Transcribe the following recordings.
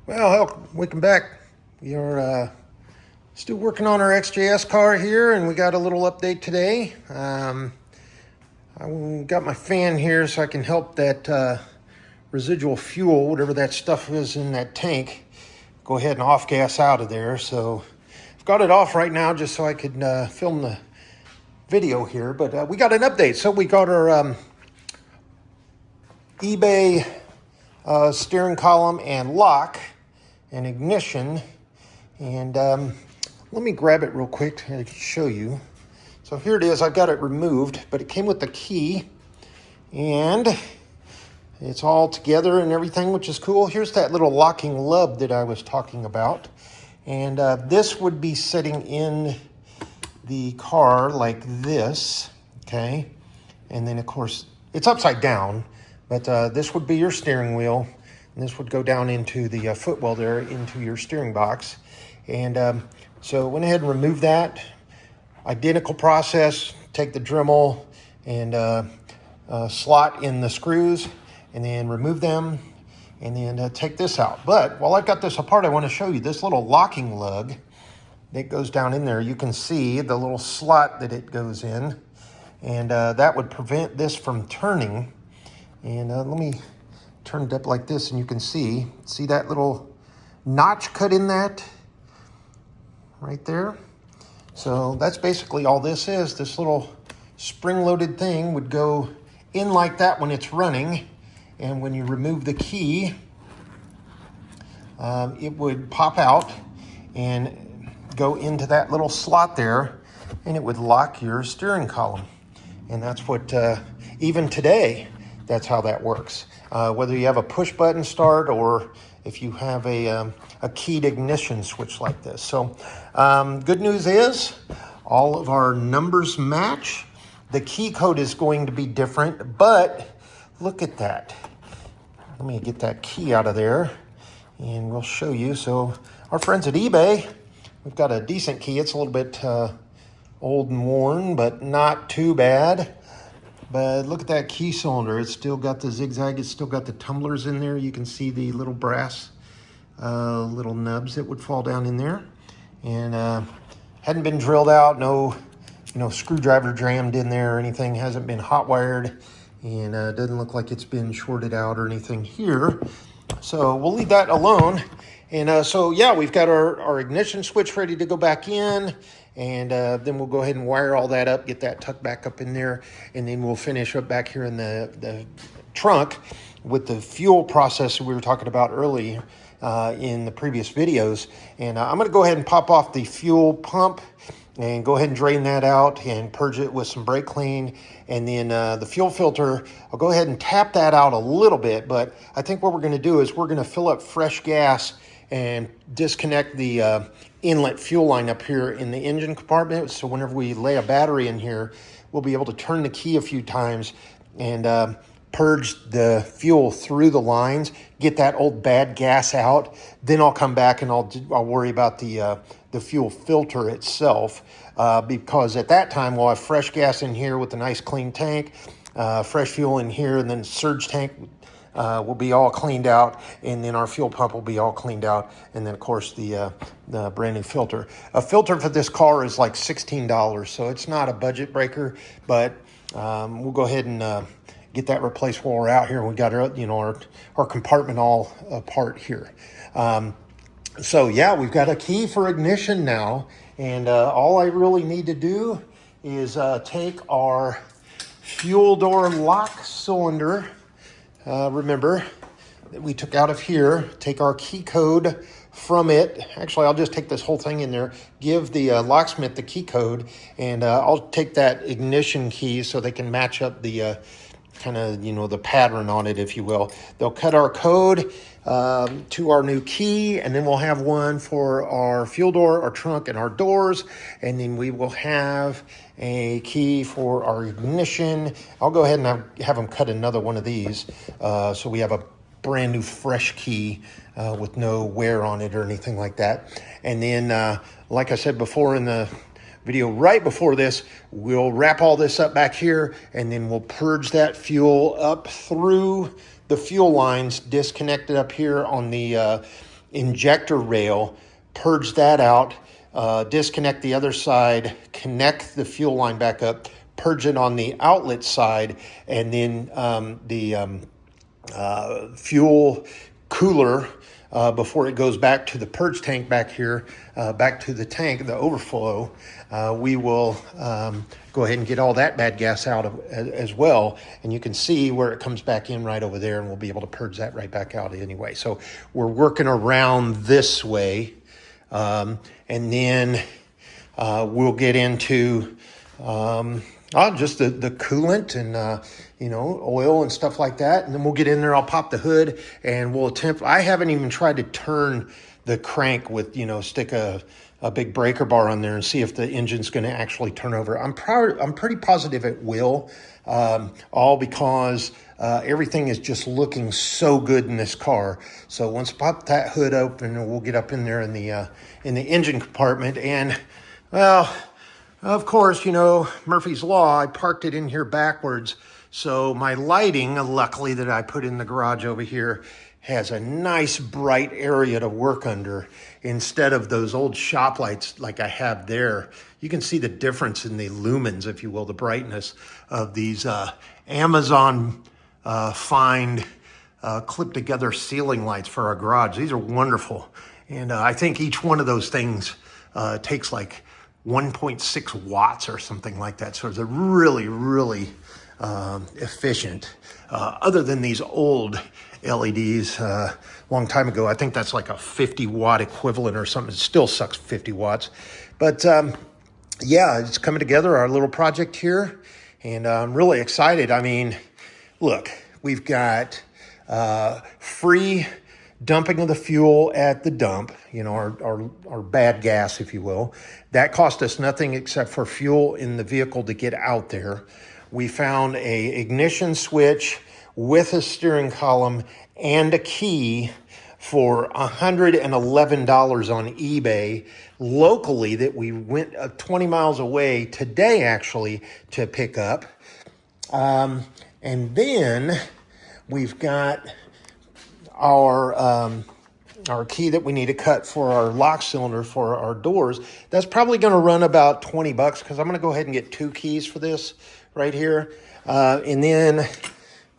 Well, welcome back. We are still working on our XJS car here, and we got a little update today. I got my fan here so I can help that residual fuel, whatever that stuff is in that tank, go ahead and off gas out of there. So I've got it off right now just so I could film the video here. But we got an update. So we got our eBay steering column and lock and ignition, and let me grab it real quick to show you. So here it is. I've got it removed, but it came with the key and it's all together and everything, which is cool. Here's that little locking lub that I was talking about, and this would be sitting in the car like this, okay? And then of course it's upside down, but this would be your steering wheel. And this would go down into the footwell there, into your steering box. And so went ahead and removed that. Identical process, take the Dremel and slot in the screws and then remove them and then take this out. But while I've got this apart, I want to show you this little locking lug that goes down in there. You can see the little slot that it goes in, and that would prevent this from turning. And let me turn it up like this, and you can see that little notch cut in that right there. So that's basically all this is. This little spring-loaded thing would go in like that when it's running, and when you remove the key, it would pop out and go into that little slot there, and it would lock your steering column. And that's what, even today, that's how that works. Whether you have a push button start or if you have a keyed ignition switch like this. So good news is all of our numbers match. The key code is going to be different, but look at that. Let me get that key out of there and we'll show you. So our friends at eBay, we've got a decent key. It's a little bit old and worn, but not too bad. But look at that key cylinder. It's still got the zigzag. It's still got the tumblers in there. You can see the little brass little nubs that would fall down in there. And hadn't been drilled out. No, screwdriver jammed in there or anything. Hasn't been hot wired. And doesn't look like it's been shorted out or anything here. So we'll leave that alone. And so, yeah, we've got our ignition switch ready to go back in. And then we'll go ahead and wire all that up, get that tucked back up in there. And then we'll finish up back here in the trunk with the fuel process we were talking about earlier in the previous videos. And I'm going to go ahead and pop off the fuel pump and go ahead and drain that out and purge it with some brake clean. And then the fuel filter, I'll go ahead and tap that out a little bit. But I think what we're going to do is we're going to fill up fresh gas and disconnect the inlet fuel line up here in the engine compartment. So whenever we lay a battery in here, we'll be able to turn the key a few times and purge the fuel through the lines, get that old bad gas out. Then I'll come back and I'll worry about the fuel filter itself, because at that time we'll have fresh gas in here with a nice clean tank, fresh fuel in here, and then surge tank will be all cleaned out, and then our fuel pump will be all cleaned out, and then of course the brand new filter. A filter for this car is like $16, so it's not a budget breaker, but we'll go ahead and get that replaced while we're out here. We got our compartment all apart here. So yeah, we've got a key for ignition now, and all I really need to do is take our fuel door lock cylinder. Remember that we took out of here, take our key code from it. Actually, I'll just take this whole thing in there, give the locksmith the key code, and I'll take that ignition key so they can match up the kind of, the pattern on it, if you will. They'll cut our code to our new key, and then we'll have one for our fuel door, our trunk, and our doors, and then we will have a key for our ignition. I'll go ahead and have them cut another one of these so we have a brand new fresh key with no wear on it or anything like that. And then like I said before in the video right before this, we'll wrap all this up back here, and then we'll purge that fuel up through the fuel lines disconnected up here on the injector rail, purge that out, disconnect the other side, connect the fuel line back up, purge it on the outlet side, and then the fuel cooler before it goes back to the purge tank back here, back to the tank, the overflow. We will go ahead and get all that bad gas out of, as well. And you can see where it comes back in right over there, and we'll be able to purge that right back out anyway. So we're working around this way. And then we'll get into just the coolant and, oil and stuff like that. And then we'll get in there, I'll pop the hood, and we'll attempt, I haven't even tried to turn the crank with, stick a big breaker bar on there and see if the engine's going to actually turn over. I'm pretty positive it will, all because everything is just looking so good in this car. So once I pop that hood open, we'll get up in there in the engine compartment. And, well, of course, Murphy's Law, I parked it in here backwards. So my lighting, luckily, that I put in the garage over here, has a nice bright area to work under instead of those old shop lights like I have there. You can see the difference in the lumens, if you will, the brightness of these Amazon find clip together ceiling lights for our garage. These are wonderful. And I think each one of those things takes like 1.6 watts or something like that. So it's a really, really efficient. Other than these old LEDs a long time ago, I think that's like a 50 watt equivalent or something. It still sucks 50 watts. But yeah, it's coming together, our little project here. And I'm really excited. I mean, look, we've got free dumping of the fuel at the dump, our bad gas, if you will. That cost us nothing except for fuel in the vehicle to get out there. We found a ignition switch with a steering column and a key for $111 on eBay locally that we went 20 miles away today, actually, to pick up. And then we've got our key that we need to cut for our lock cylinder for our doors. That's probably going to run about $20 because I'm going to go ahead and get 2 keys for this right here. And then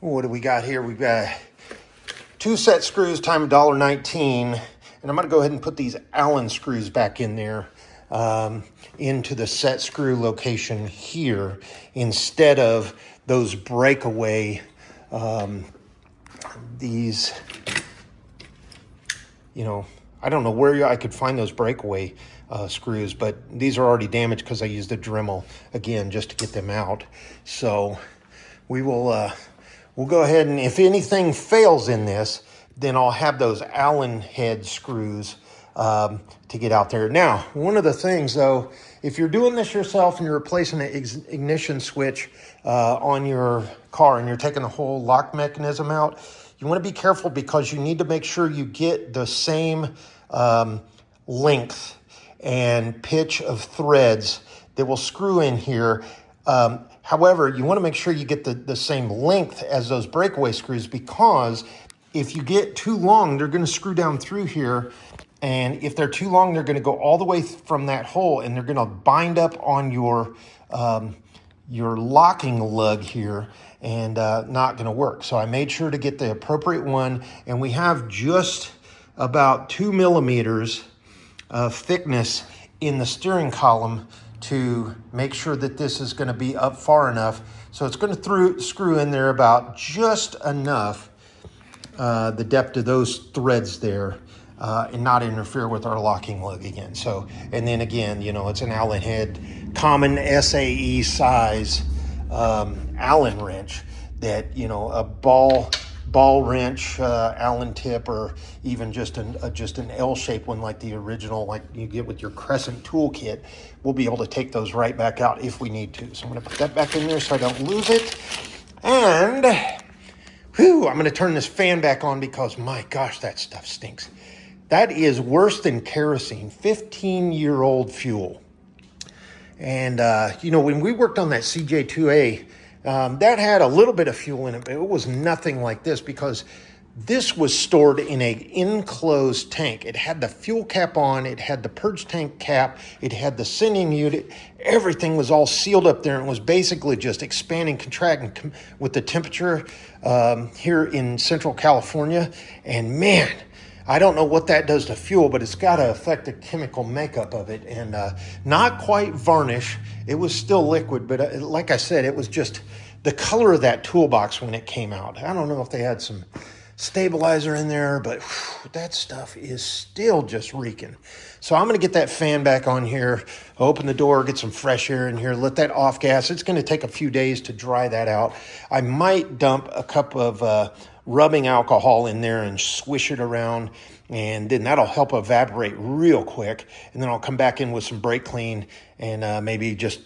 what do we got here? We've got 2 set screws times $1.19. And I'm going to go ahead and put these Allen screws back in there into the set screw location here instead of those breakaway, these, I don't know where I could find those breakaway screws, but these are already damaged because I used a Dremel again just to get them out. So we will we'll go ahead, and if anything fails in this, then I'll have those Allen head screws to get out there. Now, one of the things though, if you're doing this yourself and you're replacing an ignition switch on your car and you're taking the whole lock mechanism out, you want to be careful because you need to make sure you get the same length and pitch of threads that will screw in here. However, you want to make sure you get the same length as those breakaway screws, because if you get too long, they're going to screw down through here. And if they're too long, they're going to go all the way from that hole and they're going to bind up on your locking lug here and not going to work. So I made sure to get the appropriate one, and we have just about 2 millimeters of thickness in the steering column to make sure that this is going to be up far enough. So it's going to screw in there about just enough, the depth of those threads there, and not interfere with our locking lug again. So, and then again, it's an Allen head, common SAE size Allen wrench that, a ball wrench, Allen tip, or even just an L-shaped one like the original, like you get with your Crescent toolkit, we'll be able to take those right back out if we need to. So I'm going to put that back in there so I don't lose it. And I'm going to turn this fan back on because my gosh, that stuff stinks. That is worse than kerosene, 15-year-old fuel. And, when we worked on that CJ2A, that had a little bit of fuel in it, but it was nothing like this because This was stored in an enclosed tank. It had the fuel cap on, it had the purge tank cap, it had the sending unit. Everything was all sealed up there and was basically just expanding, contracting with the temperature here in Central California. And man, I don't know what that does to fuel, but it's got to affect the chemical makeup of it. And not quite varnish. It was still liquid, but like I said, it was just the color of that toolbox when it came out. I don't know if they had some stabilizer in there, but whew, that stuff is still just reeking. So I'm going to get that fan back on here, open the door, get some fresh air in here, let that off gas. It's going to take a few days to dry that out. I might dump a cup of rubbing alcohol in there and swish it around, and then that'll help evaporate real quick. And then I'll come back in with some brake clean and maybe just,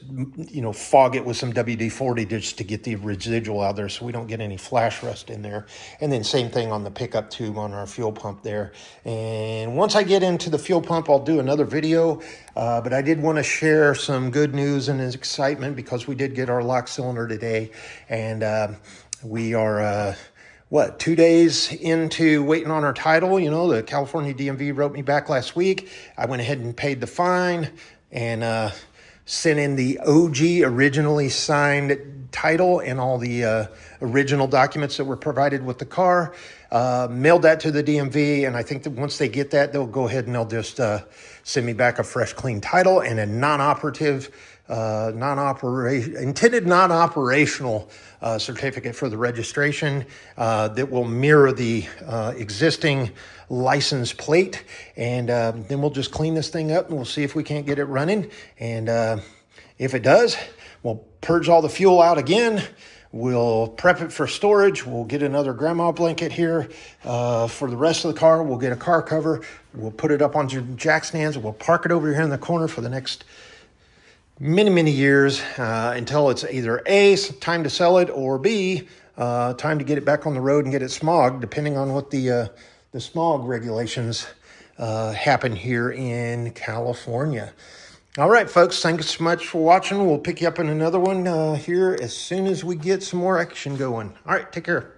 fog it with some WD-40 just to get the residual out there so we don't get any flash rust in there. And then same thing on the pickup tube on our fuel pump there. And once I get into the fuel pump, I'll do another video. But I did want to share some good news and excitement because we did get our lock cylinder today. And we are... 2 days into waiting on our title. The California DMV wrote me back last week. I went ahead and paid the fine and sent in the OG originally signed title and all the original documents that were provided with the car. Mailed that to the DMV, and I think that once they get that, they'll go ahead and they'll just send me back a fresh, clean title and a intended non-operational certificate for the registration that will mirror the existing license plate. And then we'll just clean this thing up and we'll see if we can't get it running. And if it does, we'll purge all the fuel out again. We'll prep it for storage. We'll get another grandma blanket here for the rest of the car. We'll get a car cover. We'll put it up on jack stands. We'll park it over here in the corner for the next many years until it's either A, time to sell it, or B, time to get it back on the road and get it smogged, depending on what the smog regulations happen here in California. All right, folks, thanks so much for watching. We'll pick you up in another one here as soon as we get some more action going. All right, take care.